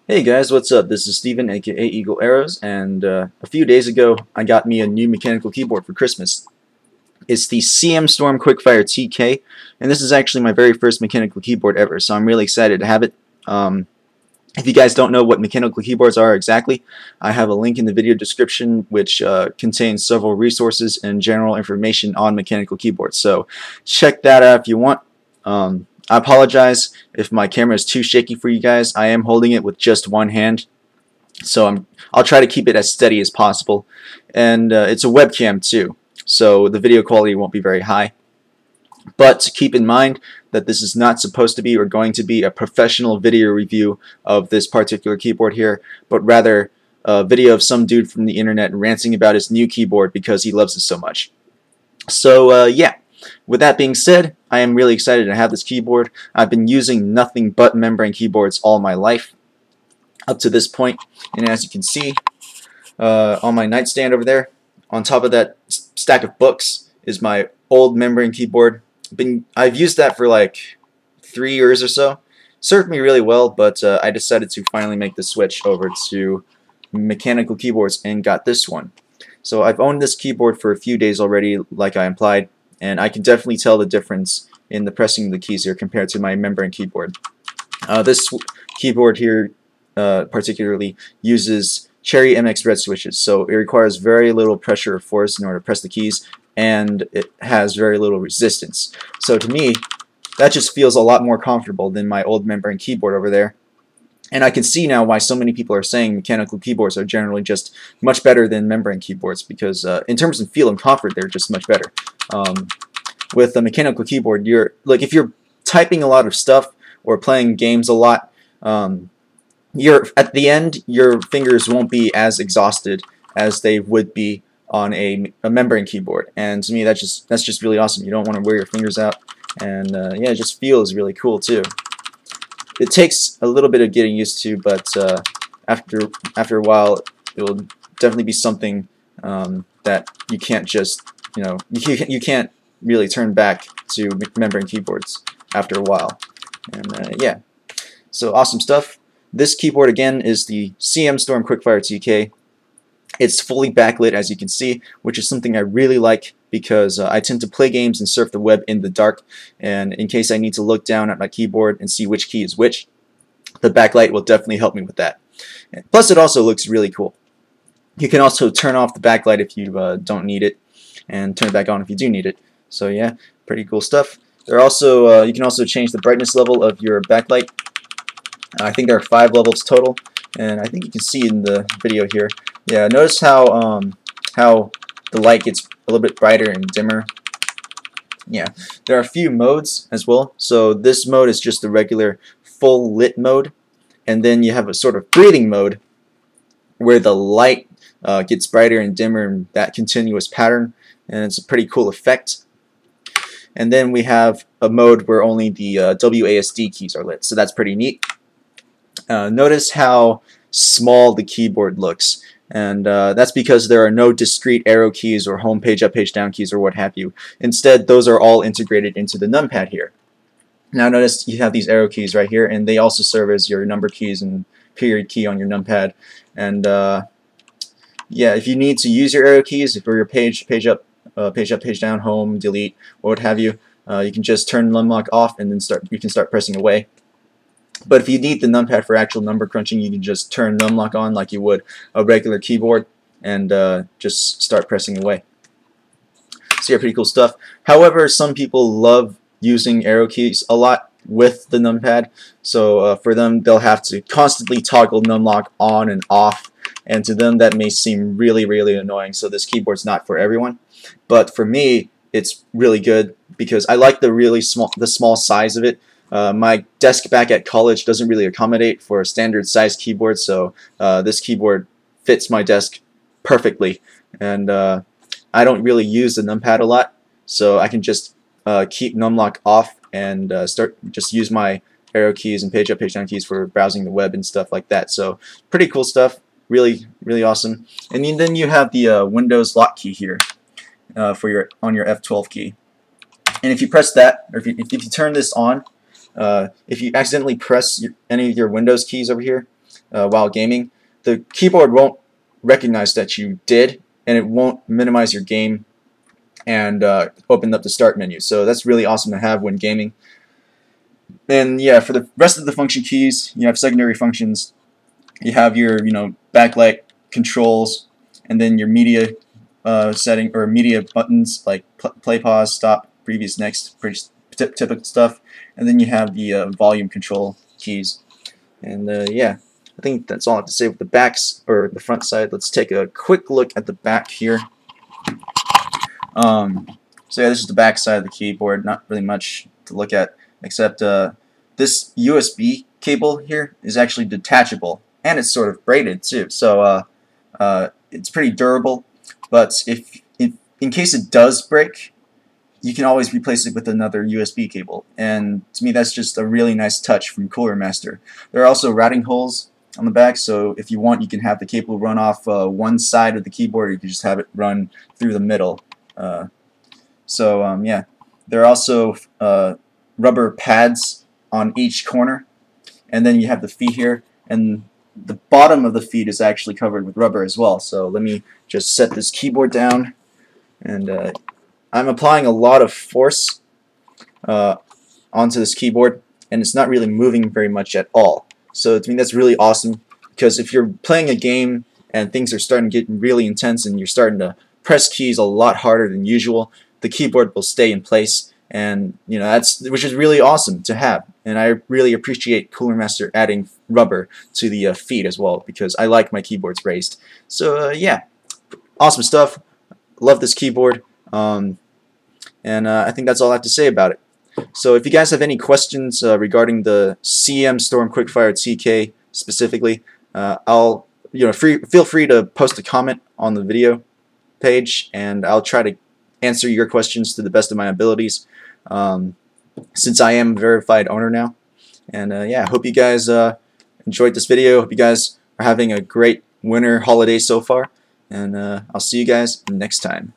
Hey guys, what's up? This is Steven, aka Eagle Arrows, and a few days ago I got me a new mechanical keyboard for Christmas. It's the CM Storm Quickfire TK, and this is actually my very first mechanical keyboard ever, so I'm really excited to have it. If you guys don't know what mechanical keyboards are exactly, I have a link in the video description which contains several resources and general information on mechanical keyboards, so check that out if you want. I apologize if my camera is too shaky for you guys. I am holding it with just one hand, so I'll try to keep it as steady as possible. And it's a webcam too, so the video quality won't be very high. But keep in mind that this is not supposed to be or going to be a professional video review of this particular keyboard here, but rather a video of some dude from the internet ranting about his new keyboard because he loves it so much. So yeah. With that being said, I am really excited to have this keyboard. I've been using nothing but membrane keyboards all my life up to this point, and as you can see on my nightstand over there, on top of that stack of books is my old membrane keyboard. I've used that for like 3 years or so. Served me really well, but I decided to finally make the switch over to mechanical keyboards and got this one. So I've owned this keyboard for a few days already, like I implied, and I can definitely tell the difference in the pressing of the keys here compared to my membrane keyboard. This keyboard here particularly uses Cherry MX Red switches, so it requires very little pressure or force in order to press the keys, and it has very little resistance. So to me, that just feels a lot more comfortable than my old membrane keyboard over there. And I can see now why so many people are saying mechanical keyboards are generally just much better than membrane keyboards, because in terms of feel and comfort, they're just much better. With a mechanical keyboard, if you're typing a lot of stuff or playing games a lot, at the end your fingers won't be as exhausted as they would be on a membrane keyboard. And to me, that's just really awesome. You don't want to wear your fingers out, and yeah, it just feels really cool too. It takes a little bit of getting used to, but after a while, it will definitely be something that you can't just you can't really turn back to membrane keyboards after a while. And yeah, so awesome stuff. This keyboard again is the CM Storm Quickfire TK. It's fully backlit, as you can see, which is something I really like because I tend to play games and surf the web in the dark, and in case I need to look down at my keyboard and see which key is which, the backlight will definitely help me with that. Plus, it also looks really cool. You can also turn off the backlight if you don't need it, and turn it back on if you do need it. So yeah, pretty cool stuff. There are also you can also change the brightness level of your backlight. I think there are 5 levels total, and I think you can see in the video here. Yeah, notice how the light gets a little bit brighter and dimmer. Yeah, there are a few modes as well. So this mode is just the regular full lit mode, and then you have a sort of breathing mode where the light gets brighter and dimmer in that continuous pattern, and it's a pretty cool effect. And then we have a mode where only the WASD keys are lit, so that's pretty neat. Notice how small the keyboard looks, and that's because there are no discrete arrow keys or home page up, page down keys or what have you. Instead, those are all integrated into the numpad here. Now notice you have these arrow keys right here, and they also serve as your number keys and period key on your numpad. And yeah, if you need to use your arrow keys for your page up, page down, home, delete, what have you, you can just turn numlock off and then you can start pressing away. But if you need the numpad for actual number crunching, you can just turn numlock on like you would a regular keyboard and just start pressing away. So yeah, pretty cool stuff. However, some people love using arrow keys a lot with the numpad, so for them they'll have to constantly toggle numlock on and off, and to them that may seem really annoying. So this keyboard's not for everyone, but for me it's really good because I like the small size of it. My desk back at college doesn't really accommodate for a standard size keyboard, so this keyboard fits my desk perfectly, and I don't really use the numpad a lot, so I can just keep numlock off and just use my arrow keys and page up, page down keys for browsing the web and stuff like that. So pretty cool stuff, really awesome. And then you have the Windows lock key here for on your F12 key, and if you press that, or if you turn this on, if you accidentally press any of your Windows keys over here, while gaming, the keyboard won't recognize that you did, and it won't minimize your game and open up the start menu. So that's really awesome to have when gaming. And yeah, for the rest of the function keys, you have secondary functions. You have your backlight controls, and then your media setting or media buttons like play, pause, stop, previous, next, pretty typical stuff. And then you have the volume control keys. And yeah, I think that's all I have to say with the backs or the front side. Let's take a quick look at the back here. So yeah, this is the back side of the keyboard. Not really much to look at, except this USB cable here is actually detachable, and it's sort of braided too. So it's pretty durable. But if in case it does break, you can always replace it with another USB cable. And to me, that's just a really nice touch from Cooler Master. There are also routing holes on the back, so if you want, you can have the cable run off one side of the keyboard, or you can just have it run through the middle. Yeah, there are also rubber pads on each corner, and then you have the feet here, and the bottom of the feet is actually covered with rubber as well. So let me just set this keyboard down, and I'm applying a lot of force onto this keyboard, and it's not really moving very much at all. So to me, that's really awesome, because if you're playing a game and things are starting to get really intense and you're starting to press keys a lot harder than usual, the keyboard will stay in place, and which is really awesome to have. And I really appreciate Cooler Master adding rubber to the feet as well, because I like my keyboards raised. So yeah, awesome stuff. Love this keyboard, and I think that's all I have to say about it. So if you guys have any questions regarding the CM Storm Quickfire TK specifically, feel free to post a comment on the video page, and I'll try to answer your questions to the best of my abilities, since I am a verified owner now. And yeah, I hope you guys enjoyed this video. Hope you guys are having a great winter holiday so far, and I'll see you guys next time.